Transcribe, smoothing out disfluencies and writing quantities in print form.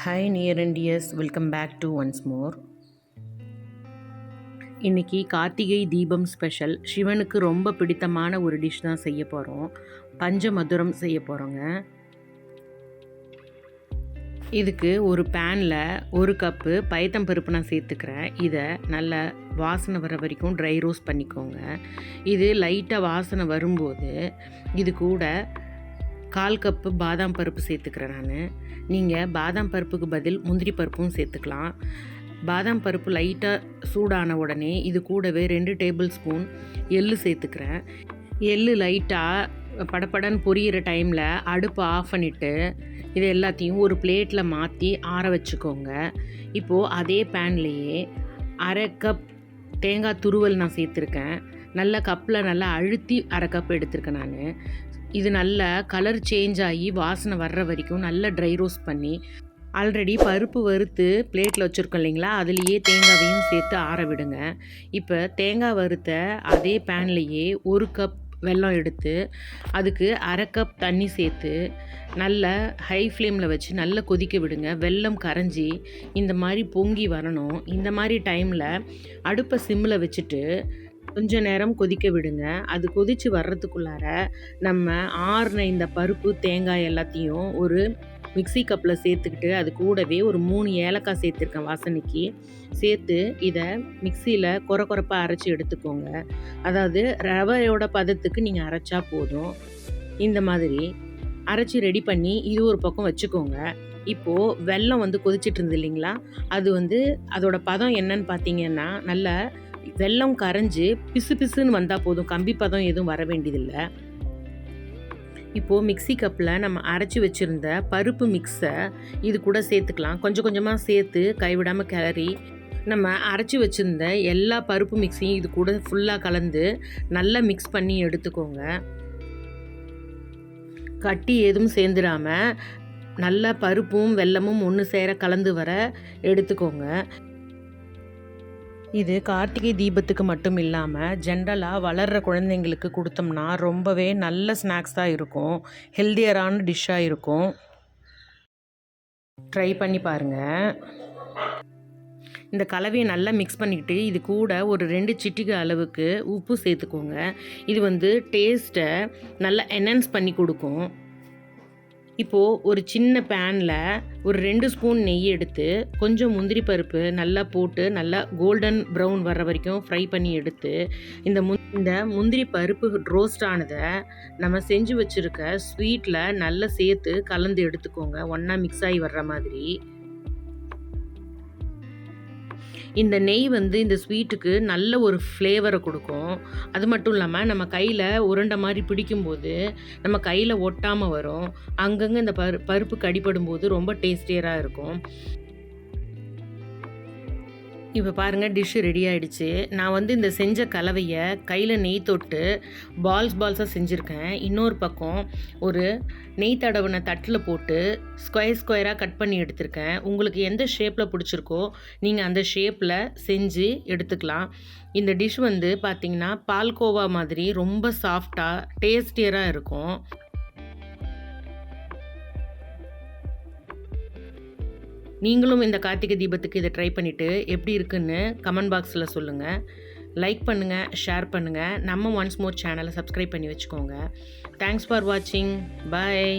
Hi near and dears, welcome back to once more. இன்றைக்கி Karthigai Deepam special சிவனுக்கு ரொம்ப பிடித்தமான ஒரு டிஷ் தான் செய்ய போகிறோம். பஞ்சமதுரம் செய்ய போகிறோங்க. இதுக்கு ஒரு பேனில் 1 கப்பு பயத்தம்பருப்பு நான் சேர்த்துக்கிறேன். இதை நல்லா வாசனை வர வரைக்கும் ட்ரை ரோஸ்ட் பண்ணிக்கோங்க. இது லைட்டாக வாசனை வரும்போது இது கூட 1/4 கப்பு பாதாம் பருப்பு சேர்த்துக்கிறேன் நான். நீங்கள் பாதாம் பருப்புக்கு பதில் முந்திரி பருப்பும் சேர்த்துக்கலாம். பாதாம் பருப்பு லைட்டாக சூடான உடனே இது கூடவே 2 டேபிள் ஸ்பூன் எள்ளு சேர்த்துக்கிறேன். எள்ளு லைட்டாக படப்படன்னு பொரியிற டைமில் அடுப்பை ஆஃப் பண்ணிவிட்டு இது எல்லாத்தையும் ஒரு பிளேட்டில் மாற்றி ஆற வச்சுக்கோங்க. இப்போது அதே பேன்லேயே 1/2 கப் தேங்காய் துருவல் நான் சேர்த்துருக்கேன். நல்ல கப்பில் நல்லா அழுத்தி 1/2 கப் எடுத்திருக்கேன் நான். இது நல்லா கலர் சேஞ்ச் ஆகி வாசனை வர்ற வரைக்கும் நல்லா ட்ரை ரோஸ்ட் பண்ணி ஆல்ரெடி பருப்பு வறுத்து பிளேட்டில் வச்சுருக்கோம் இல்லைங்களா, அதுலேயே தேங்காவையும் சேர்த்து ஆற விடுங்க. இப்போ தேங்காய் வறுத்த அதே பேன்லேயே 1 கப் வெல்லம் எடுத்து அதுக்கு 1/2 கப் தண்ணி சேர்த்து நல்லா ஹை ஃப்ளேமில் வச்சு நல்லா கொதிக்க விடுங்க. வெல்லம் கரைஞ்சி இந்த மாதிரி பொங்கி வரணும். இந்த மாதிரி டைமில் அடுப்பை சிம்மில் வச்சுட்டு கொஞ்ச நேரம் கொதிக்க விடுங்க. அது கொதித்து வர்றதுக்குள்ளார நம்ம ஆறின இந்த பருப்பு தேங்காய் எல்லாத்தையும் ஒரு மிக்ஸி கப்பில் சேர்த்துக்கிட்டு அது கூடவே ஒரு 3 ஏலக்காய் சேர்த்துருக்கேன் வாசனைக்கு. சேர்த்து இதை மிக்சியில் கொரப்பாக அரைச்சி எடுத்துக்கோங்க. அதாவது ரவையோட பதத்துக்கு நீங்கள் அரைச்சா போதும். இந்த மாதிரி அரைச்சி ரெடி பண்ணி இது ஒரு பக்கம் வச்சுக்கோங்க. இப்போது வெல்லம் கொதிச்சிட்டு இருந்தது இல்லைங்களா, அது அதோட பதம் என்னன்னு பார்த்தீங்கன்னா நல்லா வெல்லம் கரைஞ்சி பிசு பிசுன்னு வந்தால் போதும். கம்பி பதம் எதுவும் வர வேண்டியதில்லை. இப்போது மிக்ஸி கப்பில் நம்ம அரைச்சி வச்சுருந்த பருப்பு மிக்ஸை இது கூட சேர்த்துக்கலாம். கொஞ்சம் கொஞ்சமாக சேர்த்து கைவிடாமல் கிளறி நம்ம அரைச்சி வச்சுருந்த எல்லா பருப்பு மிக்ஸையும் இது கூட ஃபுல்லாக கலந்து நல்லா மிக்ஸ் பண்ணி எடுத்துக்கோங்க. கட்டி எதுவும் சேர்ந்துடாமல் நல்லா பருப்பும் வெல்லமும் ஒன்று சேர கலந்து வர எடுத்துக்கோங்க. இது கார்த்திகை தீபத்துக்கு மட்டும் இல்லாமல் ஜென்ரலாக வளர்கிற குழந்தைங்களுக்கு கொடுத்தோம்னா ரொம்பவே நல்ல ஸ்நாக்ஸாக இருக்கும். ஹெல்தியரான டிஷ்ஷாக இருக்கும். ட்ரை பண்ணி பாருங்கள். இந்த கலவையை நல்லா மிக்ஸ் பண்ணிக்கிட்டு இது கூட ஒரு 2 சிட்டிகை அளவுக்கு உப்பு சேர்த்துக்கோங்க. இது டேஸ்ட்டை நல்லா என்ஹான்ஸ் பண்ணி கொடுக்கும். இப்போது ஒரு சின்ன பேனில் ஒரு 2 ஸ்பூன் நெய் எடுத்து கொஞ்சம் முந்திரி பருப்பு நல்லா போட்டு நல்லா கோல்டன் ப்ரௌன் வர்ற வரைக்கும் ஃப்ரை பண்ணி எடுத்து இந்த முந்திரி பருப்பு ரோஸ்ட் ஆனதை நம்ம செஞ்சு வச்சுருக்க ஸ்வீட்டில் நல்லா சேர்த்து கலந்து எடுத்துக்கோங்க. ஒன்றா மிக்ஸ் ஆகி வர்ற மாதிரி. இந்த நெய் இந்த ஸ்வீட்டுக்கு நல்ல ஒரு ஃப்ளேவரை கொடுக்கும். அது மட்டும் இல்லாமல் நம்ம கையில் உருண்டை மாதிரி பிடிக்கும்போது நம்ம கையில் ஒட்டாமல் வரும். அங்கங்கே இந்த பருப்பு கடிப்படும்போது ரொம்ப டேஸ்டியராக இருக்கும். இப்போ பாருங்கள், டிஷ்ஷு ரெடி ஆகிடுச்சு. நான் இந்த செஞ்ச கலவையை கையில் நெய் தொட்டு பால்ஸாக செஞ்சுருக்கேன். இன்னொரு பக்கம் ஒரு நெய் தடவின தட்டில் போட்டு ஸ்கொயராக கட் பண்ணி எடுத்திருக்கேன். உங்களுக்கு எந்த ஷேப்பில் பிடிச்சிருக்கோ நீங்கள் அந்த ஷேப்பில் செஞ்சு எடுத்துக்கலாம். இந்த டிஷ் பார்த்திங்கன்னா பால்கோவா மாதிரி ரொம்ப சாஃப்டாக டேஸ்டியராக இருக்கும். நீங்களும் இந்த கார்த்திகை தீபத்துக்கு இதை ட்ரை பண்ணிவிட்டு எப்படி இருக்குன்னு கமெண்ட் பாக்ஸில் சொல்லுங்கள். லைக் பண்ணுங்கள், ஷேர் பண்ணுங்கள். நம்ம ஒன்ஸ் மோர் சேனலை சப்ஸ்கிரைப் பண்ணி வச்சுக்கோங்க. தேங்க்ஸ் ஃபார் வாட்சிங். பாய்.